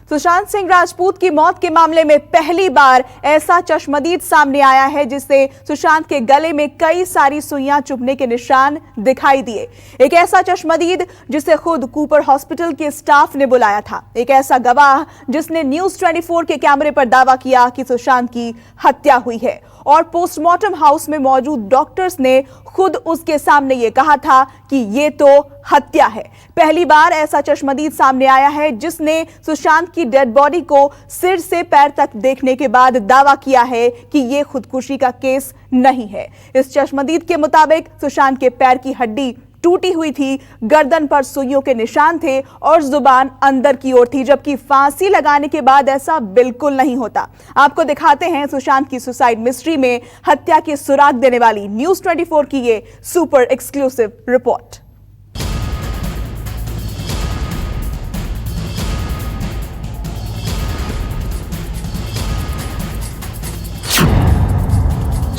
सुशांत सिंह राजपूत की मौत के मामले में पहली बार ऐसा चश्मदीद सामने आया है जिससे सुशांत के गले में कई सारी सुइयां चुभने के निशान दिखाई दिए। एक ऐसा चश्मदीद जिसे खुद कूपर हॉस्पिटल के स्टाफ ने बुलाया था। एक ऐसा गवाह जिसने न्यूज़ 24 के कैमरे पर दावा किया कि सुशांत की हत्या हुई है और पोस्टमार्टम हाउस में मौजूद डॉक्टर्स ने खुद उसके सामने यह कहा था कि यह तो हत्या है। पहली बार ऐसा चश्मदीद सामने आया है जिसने सुशांत की डेड बॉडी को सिर से पैर तक देखने के बाद दावा किया है कि यह खुदकुशी का केस नहीं है। इस चश्मदीद के मुताबिक सुशांत के पैर की हड्डी टूटी हुई थी, गर्दन पर सुइयों के निशान थे और जुबान अंदर की ओर थी, जबकि फांसी लगाने के बाद ऐसा बिल्कुल नहीं होता। आपको दिखाते हैं सुशांत की सुसाइड मिस्ट्री में हत्या के सुराग देने वाली न्यूज़ 24 की ये super exclusive report.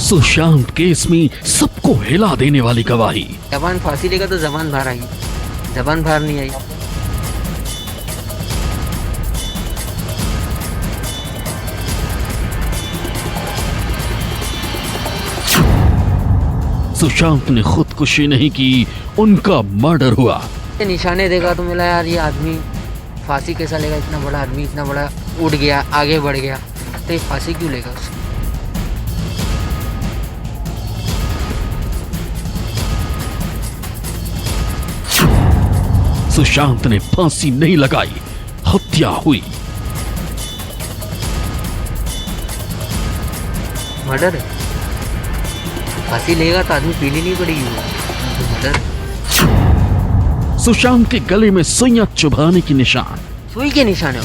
Sushant case में सबको हिला देने वाली गवाही। जबान फांसी लेगा तो जबान बाहर आई, जबान बाहर नहीं आई। सुशांत ने खुदकुशी नहीं की, उनका मर्डर हुआ। निशाने देखा तो मिला यार ये आदमी फांसी कैसा लेगा, इतना बड़ा आदमी इतना बड़ा उड़ गया आगे बढ़ गया तो ये फांसी क्यों लेगा उसको। सुशांत ने फांसी नहीं लगाई, हत्या हुई। मर्डर है, फांसी लेगा तो आदमी पीली नहीं पड़ेगी, मर्डर। सुशांत के गले में सुइयां चुभाने की निशान। सुई के निशान है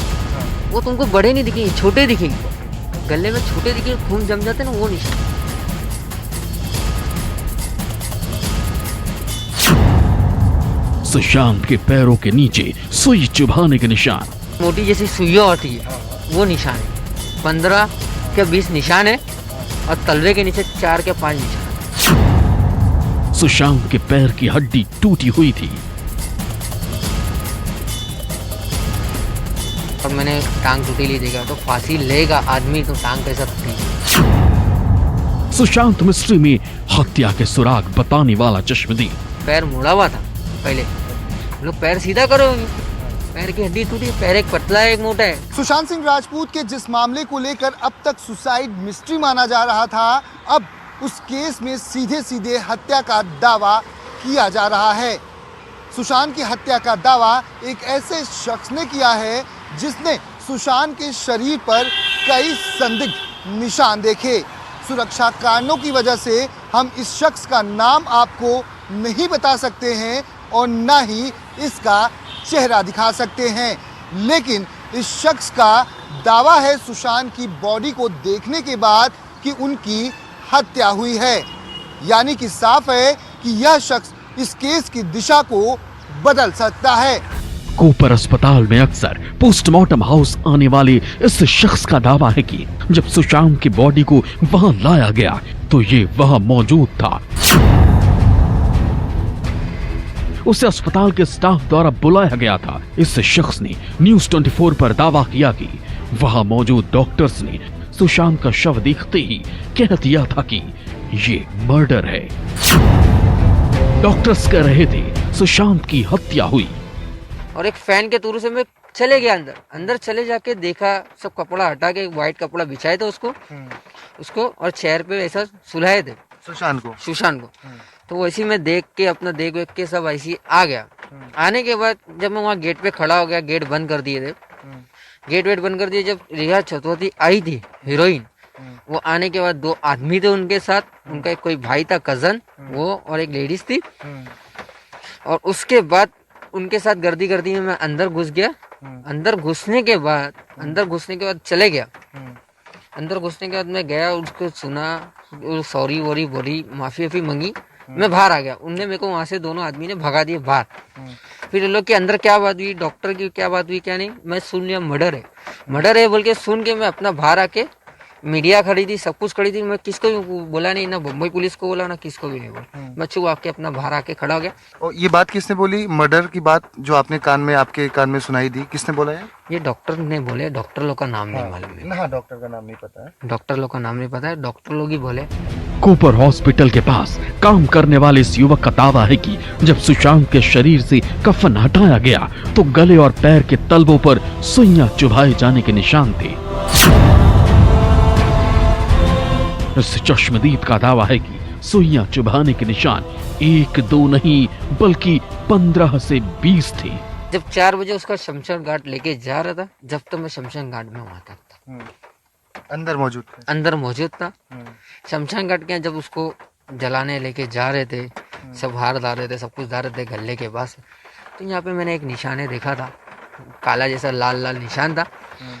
वो तुमको बड़े नहीं दिखेंगे, छोटे दिखेंगे। गले में छोटे दिखेंगे, खून जम जाते ना, वो निशान। सुशांत के पैरों के नीचे सुई चुभाने के निशान। मोटी जैसी सुइयां होती है वो निशान है। 15 के 20 निशान है और तलवे के नीचे 4 के 5 निशान। सुशांत के पैर की हड्डी टूटी हुई थी और मैंने टांग टूटी ली देखा तो फांसी लेगा आदमी तो टांग कैसा टूटी। सुशांत मिस्ट्री में हत्या के सुराग बताने वाला चश्मदीद। पैर मुड़ा हुआ था पहले, लोग पैर सीधा करो, पैर की हड्डी टूटी, पैर एक पतला है एक मोटा है। सुशांत सिंह राजपूत के जिस मामले को लेकर अब तक सुसाइड मिस्ट्री माना जा रहा था, अब उस केस में सीधे सीधे हत्या का दावा किया जा रहा है। सुशांत की हत्या का दावा एक ऐसे शख्स ने किया है जिसने सुशांत के शरीर पर कई संदिग्ध निशान देखे। सुरक्षा कारणों की वजह से हम इस शख्स का नाम आपको नहीं बता सकते हैं और ना ही इसका चेहरा दिखा सकते हैं, लेकिन इस शख्स का दावा है सुशांत की बॉडी को देखने के बाद कि उनकी हत्या हुई है। यानी कि साफ है कि यह शख्स इस केस की दिशा को बदल सकता है। कूपर अस्पताल में अक्सर पोस्टमार्टम हाउस आने वाले इस शख्स का दावा है कि जब सुशांत की बॉडी को वहां लाया गया तो ये वहां मौजूद था। उसे अस्पताल के स्टाफ द्वारा बुलाया गया था। इस शख्स ने न्यूज़ 24 पर दावा किया कि वहां मौजूद डॉक्टर्स ने सुशांत का शव देखते ही कह दिया था कि ये मर्डर है। डॉक्टर्स कह रहे थे सुशांत की हत्या हुई। और एक फैन के थ्रू से मैं चले गया अंदर चले जाके देखा, सब कपड़ा हटा के व्हाइट कपड़ा बिछाए थे उसको और चेयर पे ऐसा सुलाए थे सुशांत को। तो वैसे मैं देख के अपना देख के सब ऐसी आ गया। आने के बाद जब मैं वहाँ गेट पे खड़ा हो गया, गेट बंद कर दिए थे, गेट बंद कर दिए। जब रिया चतुर्थी आई थी हीरोइन, वो आने के बाद 2 आदमी थे उनके साथ, उनका एक कोई भाई था कजन, वो और एक लेडीज थी। और उसके बाद उनके साथ गर्दी में मैं अंदर घुस गया। अंदर घुसने के बाद चले गया। अंदर घुसने के बाद मैं गया, उसको सुना, सॉरी वॉरी बोली, माफी मांगी, मैं बाहर आ गया। उनने मेरे को वहां से दोनों आदमी ने भगा दिए बाहर। फिर लोग के अंदर क्या बात हुई, डॉक्टर की क्या बात हुई क्या नहीं, मैं सुन लिया मर्डर है बोल के सुन के मैं अपना बाहर आके मीडिया खड़ी थी, सब कुछ खड़ी थी, मैं किसको भी बोला नहीं, ना बम्बई पुलिस को बोला, ना किसको भी नहीं बोला। मैं चुप आके अपना बाहर आके खड़ा हो गया। और ये बात किसने बोली, मर्डर की बात जो आपने आपके कान में सुनाई दी, किसने बोला है? ये डॉक्टर ने बोले, डॉक्टर लोग का नाम नहीं मालूम है। हाँ, डॉक्टर का नाम नहीं पता है। डॉक्टर लोग का नाम नहीं पता है, डॉक्टर लोग ही बोले। कूपर हॉस्पिटल के पास काम करने वाले इस युवक का दावा है कि जब सुशांत के शरीर से कफन हटाया गया तो गले और पैर के तलवों पर सुइयां चुभाए जाने के निशान थे। इस चश्मदीद का दावा है कि सुइयां चुभाने के निशान 1-2 नहीं बल्कि 15 से 20 थे। जब 4 बजे उसका शमशान घाट लेके जा रहा था, जब तक मैं शमशान घाट में वहां तक था, अंदर मौजूद था। शमशान घाट के जब उसको जलाने लेके जा रहे थे, सब हार डाल रहे थे, सब कुछ डाल रहे थे गले के पास, तो यहाँ पे मैंने एक निशाने देखा था, काला जैसा लाल लाल निशान था,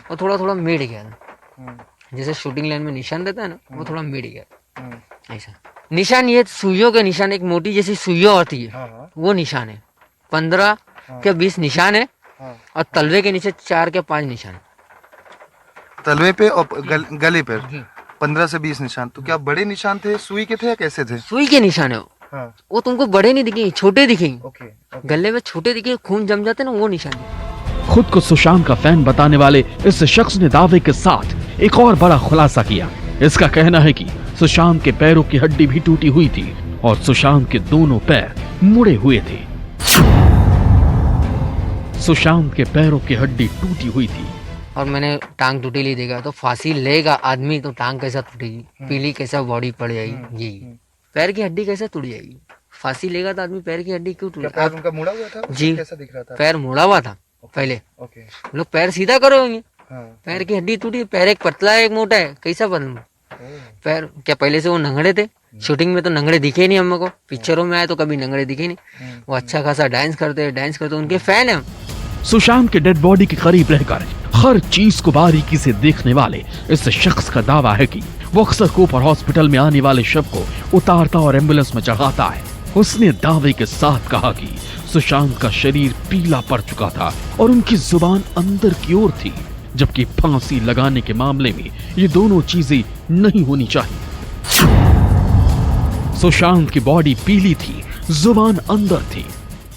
वो थोड़ा थोड़ा मिट गया था। जैसे शूटिंग लाइन में निशान रहता है ना, वो थोड़ा मिट गया ऐसा। निशान ये सुइयों के निशान, एक मोटी जैसी सुइयों होती है, वो निशान है। 15 के 20 निशान है, और तलवे के नीचे 4 के 5 निशान। तलवे पे और गले पर 15 से 20 निशान। तो क्या बड़े निशान थे, सुई के थे या कैसे थे? सुई के निशान है वो तुमको बड़े नहीं दिखेंगे, छोटे दिखेंगे। ओके। गले में छोटे दिखे, खून जम जाते ना, वो निशान है। खुद को सुशांत का फैन बताने वाले इस शख्स ने दावे के साथ एक और बड़ा खुलासा किया। इसका कहना है कि सुशांत के पैरों की हड्डी भी टूटी हुई थी और सुशांत के दोनों पैर मुड़े हुए थे। सुशांत के पैरों की हड्डी टूटी हुई थी और मैंने टांग टूटी ली देखा, तो फांसी लेगा आदमी तो टांग कैसा टूटेगी, पीली कैसा बॉडी पड़ जाएगी, यही पैर की हड्डी कैसे टूट जाएगी। फांसी लेगा तो आदमी पैर की हड्डी क्यों टूट? पैर उनका मुड़ा हुआ था? जी, कैसा दिख रहा था? पैर मुड़ा हुआ था पहले। लोग पैर सीधा करोगे, पैर की हड्डी टूटी, पैर एक पतला है एक मोटा है, कैसा बदलूं पैर? क्या पहले से वो नंगड़े थे? शूटिंग में तो नंगड़े दिखे नहीं हमको, पिक्चरों में आए तो कभी नंगड़े दिखे नहीं। वो अच्छा खासा डांस करते, उनके फैन है। सुशांत के डेड बॉडी के करीब रहकर हर चीज को बारीकी से देखने वाले इस शख्स का दावा है कि वो अक्सर कूपर हॉस्पिटल में आने वाले शव को उतारता और एम्बुलेंस में चढ़ाता है। उसने दावे के साथ कहा कि सुशांत का शरीर पीला पड़ चुका था और उनकी जुबान अंदर की ओर थी, जबकि फांसी लगाने के मामले में ये दोनों चीजें नहीं होनी चाहिए। सुशांत की बॉडी पीली थी, जुबान अंदर थी।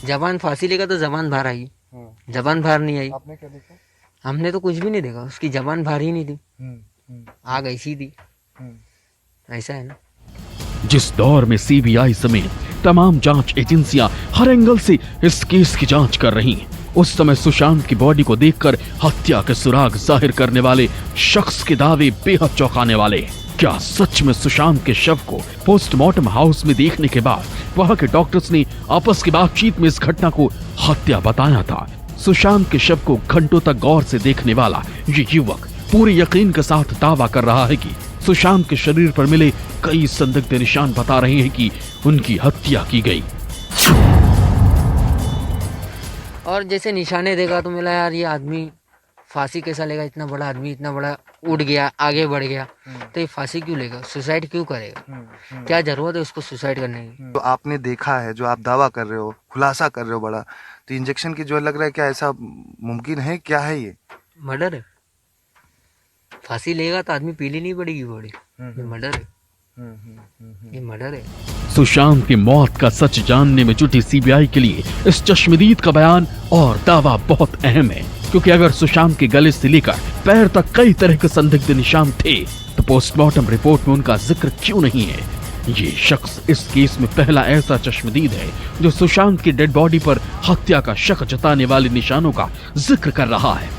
जबान फांसी लेगा तो जबान बाहर आई, जबान बाहर नहीं आई। आपने क्या देखा? हमने तो कुछ भी नहीं देखा, उसकी जबान बाहर ही नहीं थी, आग ऐसी थी। ऐसा है ना। जिस दौर में सीबीआई समेत तमाम जांच एजेंसियां हर एंगल से इस केस की जांच कर रही हैं, उस समय सुशांत की बॉडी को देखकर हत्या के सुराग जाहिर करने वाले शख्स के दावे बेहद चौंकाने वाले हैं। क्या सच में सुशांत के शव को पोस्टमार्टम हाउस में देखने के बाद वहां के डॉक्टर्स ने आपस की बातचीत में इस घटना को हत्या बताया था? सुशांत के शव को घंटों तक गौर से देखने वाला ये युवक पूरे यकीन के साथ दावा कर रहा है कि सुशांत के शरीर पर मिले कई संदिग्ध निशान बता रहे हैं कि उनकी हत्या की गई। और जैसे निशाने देखा तो मिला यार, ये आदमी फांसी कैसा लेगा? इतना बड़ा आदमी, इतना बड़ा उड़ गया, आगे बढ़ गया, तो ये फांसी क्यों लेगा? सुसाइड क्यों करेगा? क्या जरूरत है उसको सुसाइड करने की? तो आपने देखा है, जो आप दावा कर रहे हो, खुलासा कर रहे हो बड़ा, तो इंजेक्शन की जो लग रहा है, क्या ऐसा मुमकिन है? क्या है ये? मर्डर है। फांसी लेगा तो आदमी पीली नहीं पड़ेगी बॉडी, ये मर्डर है, ये मर्डर है। सुशांत की मौत का सच जानने में जुटी सीबीआई के लिए इस चश्मदीद का बयान और दावा बहुत अहम है, क्योंकि अगर सुशांत के गले से लेकर पैर तक कई तरह के संदिग्ध निशान थे तो पोस्टमार्टम रिपोर्ट में उनका जिक्र क्यों नहीं है? ये शख्स इस केस में पहला ऐसा चश्मदीद है जो सुशांत की डेड बॉडी पर हत्या का शक जताने वाले निशानों का जिक्र कर रहा है।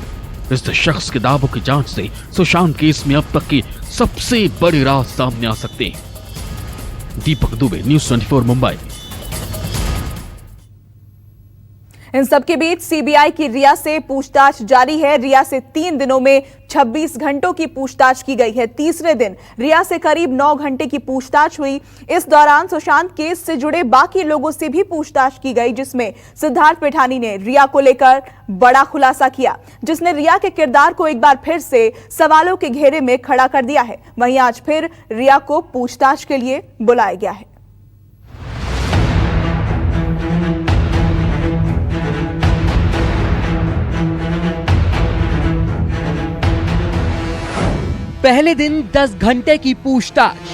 इस शख्स के दावों की जांच से सुशांत केस में अब तक की सबसे बड़ी राज सामने आ सकते हैं। दीपक दुबे, न्यूज़ 24 मुंबई। इन सबके बीच सीबीआई की रिया से पूछताछ जारी है। रिया से 3 दिनों में 26 घंटों की पूछताछ की गई है। तीसरे दिन रिया से करीब 9 घंटे की पूछताछ हुई। इस दौरान सुशांत केस से जुड़े बाकी लोगों से भी पूछताछ की गई, जिसमें सिद्धार्थ पिठानी ने रिया को लेकर बड़ा खुलासा किया, जिसने रिया के किरदार को एक बार फिर से सवालों के घेरे में खड़ा कर दिया है। वहीं आज फिर रिया को पूछताछ के लिए बुलाया गया है। पहले दिन 10 घंटे की पूछताछ,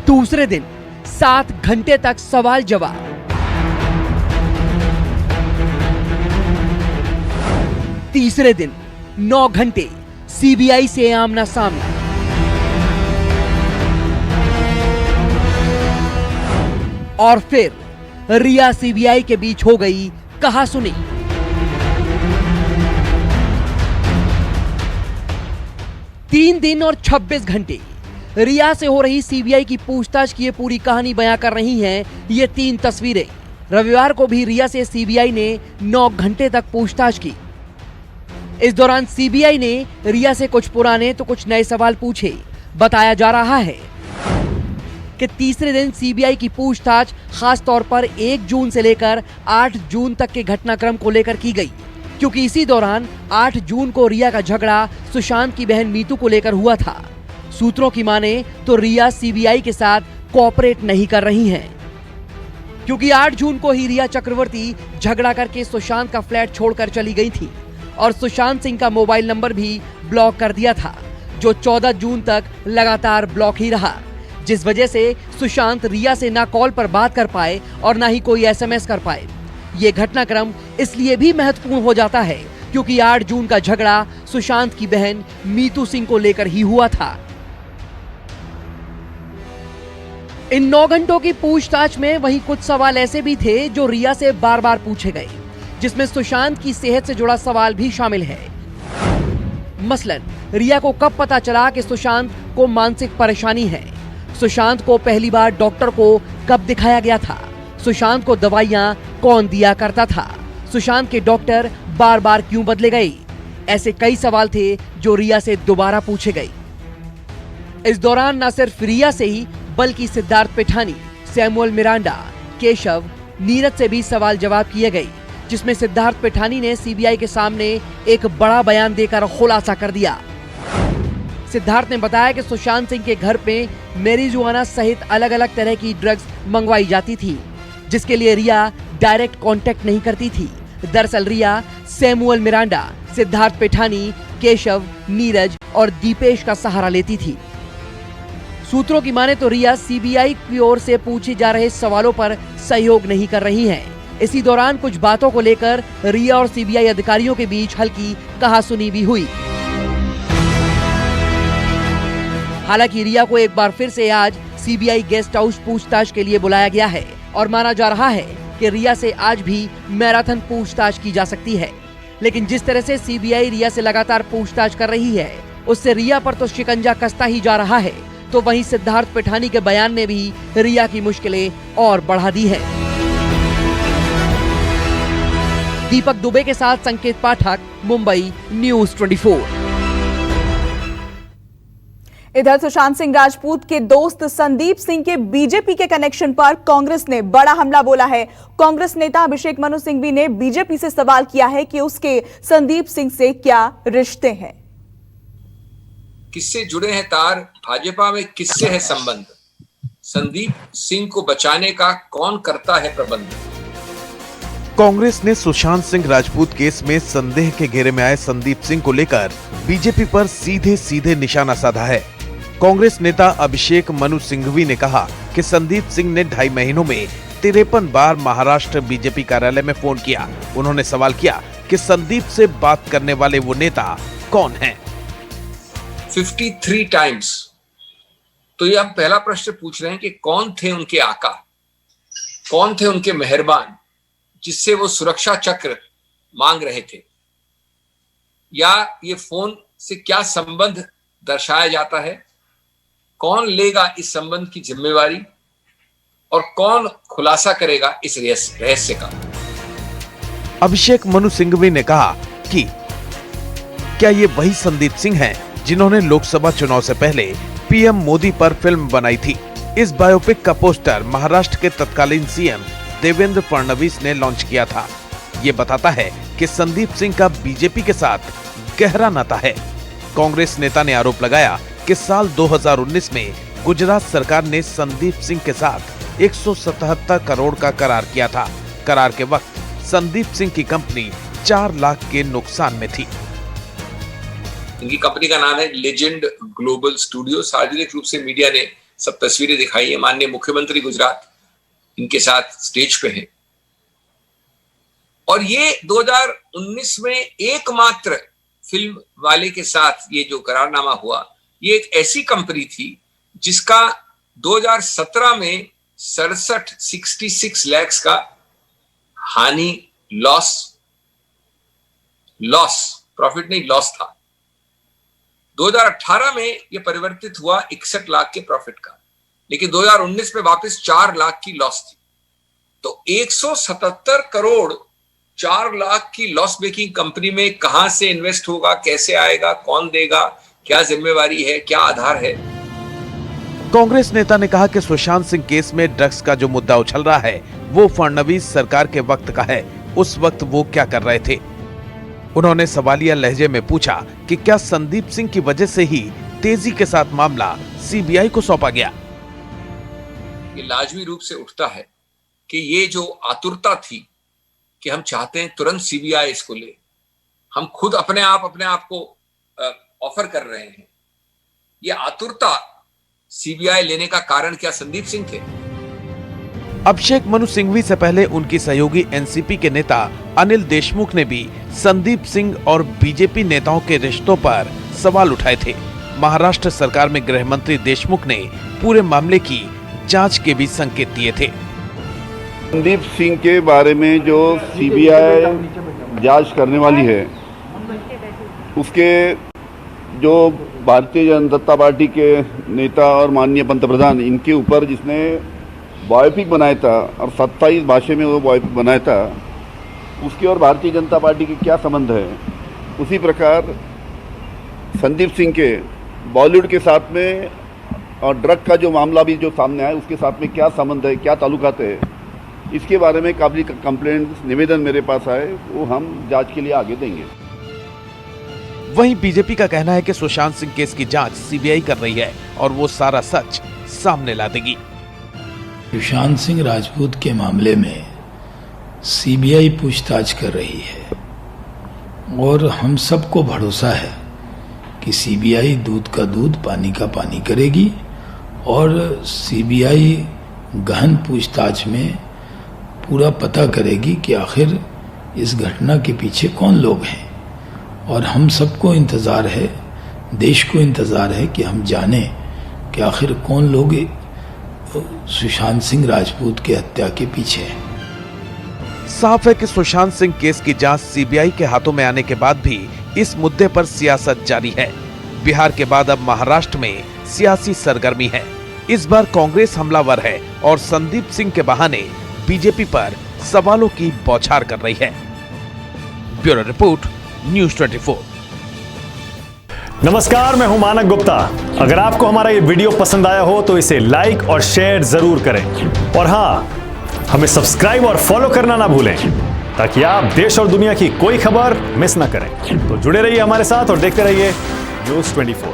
दूसरे दिन 7 घंटे तक सवाल जवाब, तीसरे दिन 9 घंटे सीबीआई से आमना सामना, और फिर रिया सीबीआई के बीच हो गई कहासुनी। तीन दिन और 26 घंटे रिया से हो रही सीबीआई की पूछताछ की ये पूरी कहानी बयां कर रही हैं ये 3 तस्वीरें। रविवार को भी रिया से सीबीआई ने 9 घंटे तक पूछताछ की। इस दौरान सीबीआई ने रिया से कुछ पुराने तो कुछ नए सवाल पूछे। बताया जा रहा है कि तीसरे दिन सीबीआई की पूछताछ खास तौर पर 1 जून से लेकर 8 जून तक के घटनाक्रम को लेकर की गई, क्योंकि इसी दौरान 8 जून को रिया का झगड़ा सुशांत की बहन मीतू को लेकर हुआ था। सूत्रों की माने तो रिया सीबीआई के साथ कोऑपरेट नहीं कर रही हैं, क्योंकि 8 जून को ही रिया चक्रवर्ती झगड़ा करके सुशांत का फ्लैट छोड़कर चली गई थी और सुशांत सिंह का मोबाइल नंबर भी ब्लॉक कर दिया था, जो 14 जून तक लगातार ब्लॉक ही रहा, जिस वजह से सुशांत रिया से ना कॉल पर बात कर पाए और ना ही कोई एसएमएस कर पाए। ये घटनाक्रम इसलिए भी महत्वपूर्ण हो जाता है क्योंकि 8 जून का झगड़ा सुशांत की बहन मीतू सिंह को लेकर ही हुआ था। इन 9 घंटों की पूछताछ में वहीं कुछ सवाल ऐसे भी थे जो रिया से बार बार पूछे गए, जिसमें सुशांत की सेहत से जुड़ा सवाल भी शामिल है। मसलन रिया को कब पता चला कि सुशांत को मानसिक परेशानी है? सुशांत को पहली बार डॉक्टर को कब दिखाया गया था? सुशांत को दवाइयां कौन दिया करता था? सुशांत के डॉक्टर बार बार क्यों बदले गए? ऐसे कई सवाल थे जो रिया से दोबारा पूछे गए। इस दौरान न सिर्फ रिया से ही बल्कि सिद्धार्थ पिठानी, सैमुअल मिरांडा, केशव, नीरज से भी सवाल जवाब किए गए, जिसमें सिद्धार्थ पिठानी ने सीबीआई के सामने एक बड़ा बयान देकर खुलासा कर दिया। सिद्धार्थ ने बताया कि सुशांत सिंह के घर पे मैरिजुआना सहित अलग अलग तरह की ड्रग्स मंगवाई जाती थी, जिसके लिए रिया डायरेक्ट कांटेक्ट नहीं करती थी। दरअसल रिया सैमुअल मिरांडा, सिद्धार्थ पिठानी, केशव, नीरज और दीपेश का सहारा लेती थी। सूत्रों की माने तो रिया सीबीआई की ओर से पूछे जा रहे सवालों पर सहयोग नहीं कर रही है। इसी दौरान कुछ बातों को लेकर रिया और सीबीआई अधिकारियों के बीच हल्की कहासुनी भी हुई। हालांकि रिया को एक बार फिर से आज सीबीआई गेस्ट हाउस पूछताछ के लिए बुलाया गया है और माना जा रहा है कि रिया से आज भी मैराथन पूछताछ की जा सकती है। लेकिन जिस तरह से सीबीआई रिया से लगातार पूछताछ कर रही है, उससे रिया पर तो शिकंजा कसता ही जा रहा है, तो वहीं सिद्धार्थ पिठानी के बयान ने भी रिया की मुश्किलें और बढ़ा दी है। दीपक दुबे के साथ संकेत पाठक, मुंबई, न्यूज़ 24। इधर सुशांत सिंह राजपूत के दोस्त संदीप सिंह के बीजेपी के कनेक्शन पर कांग्रेस ने बड़ा हमला बोला है। कांग्रेस नेता अभिषेक मनु सिंघवी ने बीजेपी से सवाल किया है कि उसके संदीप सिंह से क्या रिश्ते हैं, किससे जुड़े हैं तार, भाजपा में किससे है संबंध, संदीप सिंह को बचाने का कौन करता है प्रबंध। कांग्रेस ने सुशांत सिंह राजपूत केस में संदेह के घेरे में आए संदीप सिंह को लेकर बीजेपी पर सीधे सीधे निशाना साधा है। कांग्रेस नेता अभिषेक मनु सिंघवी ने कहा कि संदीप सिंह ने 2.5 महीनों में 53 बार महाराष्ट्र बीजेपी कार्यालय में फोन किया। उन्होंने सवाल किया कि संदीप से बात करने वाले वो नेता कौन हैं? 53 टाइम्स। तो ये हम पहला प्रश्न पूछ रहे हैं कि कौन थे उनके आका, कौन थे उनके मेहरबान, जिससे वो सुरक्षा चक्र मांग रहे थे, या ये फोन से क्या संबंध दर्शाया जाता है, कौन लेगा इस संबंध की जिम्मेवारी और कौन खुलासा करेगा इस रहस्य का। अभिषेक मनु सिंघवी ने कहा कि क्या ये वही संदीप सिंह हैं जिन्होंने लोकसभा चुनाव से पहले पीएम मोदी पर फिल्म बनाई थी। इस बायोपिक का पोस्टर महाराष्ट्र के तत्कालीन सीएम देवेंद्र फडणवीस ने लॉन्च किया था। ये बताता है कि संदीप सिंह का बीजेपी के साथ गहरा नाता है। कांग्रेस नेता ने आरोप लगाया कि साल 2019 में गुजरात सरकार ने संदीप सिंह के साथ 177 करोड़ का करार किया था। करार के वक्त संदीप सिंह की कंपनी 4 लाख के नुकसान में थी। इनकी कंपनी का नाम है लेजेंड ग्लोबल स्टूडियो। सार्वजनिक रूप से मीडिया ने सब तस्वीरें दिखाई है। माननीय मुख्यमंत्री गुजरात इनके साथ स्टेज पे हैं। और ये 2019 में एकमात्र फिल्म वाले के साथ ये जो करारनामा हुआ, ये एक ऐसी कंपनी थी जिसका 2017 में 66 लाख का हानि लॉस प्रॉफिट नहीं लॉस था। 2018 में यह परिवर्तित हुआ 61 लाख के प्रॉफिट का, लेकिन 2019 में वापस 4 लाख की लॉस थी। तो 177 करोड़ 4 लाख की लॉस मेकिंग कंपनी में कहां से इन्वेस्ट होगा, कैसे आएगा, कौन देगा, क्या जिम्मेवारी है, क्या आधार है। कांग्रेस नेता ने कहा कि सुशांत सिंह केस में ड्रग्स का जो मुद्दा उछल रहा है वो फडणवीस सरकार के वक्त का है। उस वक्त वो क्या कर रहे थे? उन्होंने सवालिया लहजे में पूछा कि क्या संदीप सिंह की वजह से ही तेजी के साथ मामला सीबीआई को सौंपा गया? ये लाजमी रूप से उठता है कि ये जो आतुरता थी कि हम चाहते हैं तुरंत सीबीआई इसको ले, हम खुद अपने आप को ऑफर कर रहे हैं। ये आतुरता सीबीआई लेने का कारण क्या संदीप सिंह थे? अभिषेक मनु सिंघवी से पहले उनकी सहयोगी एनसीपी के नेता अनिल देशमुख ने भी संदीप सिंह और बीजेपी नेताओं के रिश्तों पर सवाल उठाए थे। महाराष्ट्र सरकार में गृह मंत्री देशमुख ने पूरे मामले की जांच के भी संकेत दिए थे। संदीप सिंह के बारे में जो सीबीआई जांच करने वाली है, उसके जो भारतीय जनता पार्टी के नेता और माननीय पंतप्रधान इनके ऊपर जिसने बायोपिक बनाया था और 27 भाषा में वो बायोपिक बनाया था, उसके और भारतीय जनता पार्टी के क्या संबंध है? उसी प्रकार संदीप सिंह के बॉलीवुड के साथ में और ड्रग का जो मामला भी जो सामने आया उसके साथ में क्या संबंध है, क्या ताल्लुकात है, इसके बारे में काफी कंप्लेंट निवेदन मेरे पास आए, वो हम जांच के लिए आगे देंगे। वहीं बीजेपी का कहना है कि सुशांत सिंह केस की जांच सीबीआई कर रही है और वो सारा सच सामने ला देगी। सुशांत सिंह राजपूत के मामले में सीबीआई पूछताछ कर रही है और हम सबको भरोसा है कि सीबीआई दूध का दूध पानी का पानी करेगी और सीबीआई गहन पूछताछ में पूरा पता करेगी कि आखिर इस घटना के पीछे कौन लोग हैं। और हम सबको इंतज़ार है, देश को इंतज़ार है कि हम जानें कि आखिर कौन लोग सुशांत सिंह राजपूत की हत्या के पीछे हैं। साफ है कि सुशांत सिंह केस की जांच सीबीआई के हाथों में आने के बाद भी इस मुद्दे पर सियासत जारी है। बिहार के बाद अब महाराष्ट्र में सियासी सरगर्मी है। इस बार कांग्रेस हमलावर है और संदीप सिंह के बहाने बीजेपी पर सवालों की बौछार कर रही है। Bureau report, news 24। नमस्कार, मैं हूं मानक गुप्ता। अगर आपको हमारा ये वीडियो पसंद आया हो तो इसे लाइक और शेयर जरूर करें और हाँ, हमें सब्सक्राइब और फॉलो करना ना भूलें ताकि आप देश और दुनिया की कोई खबर मिस ना करें। तो जुड़े रहिए हमारे साथ और देखते रहिए न्यूज़ 24।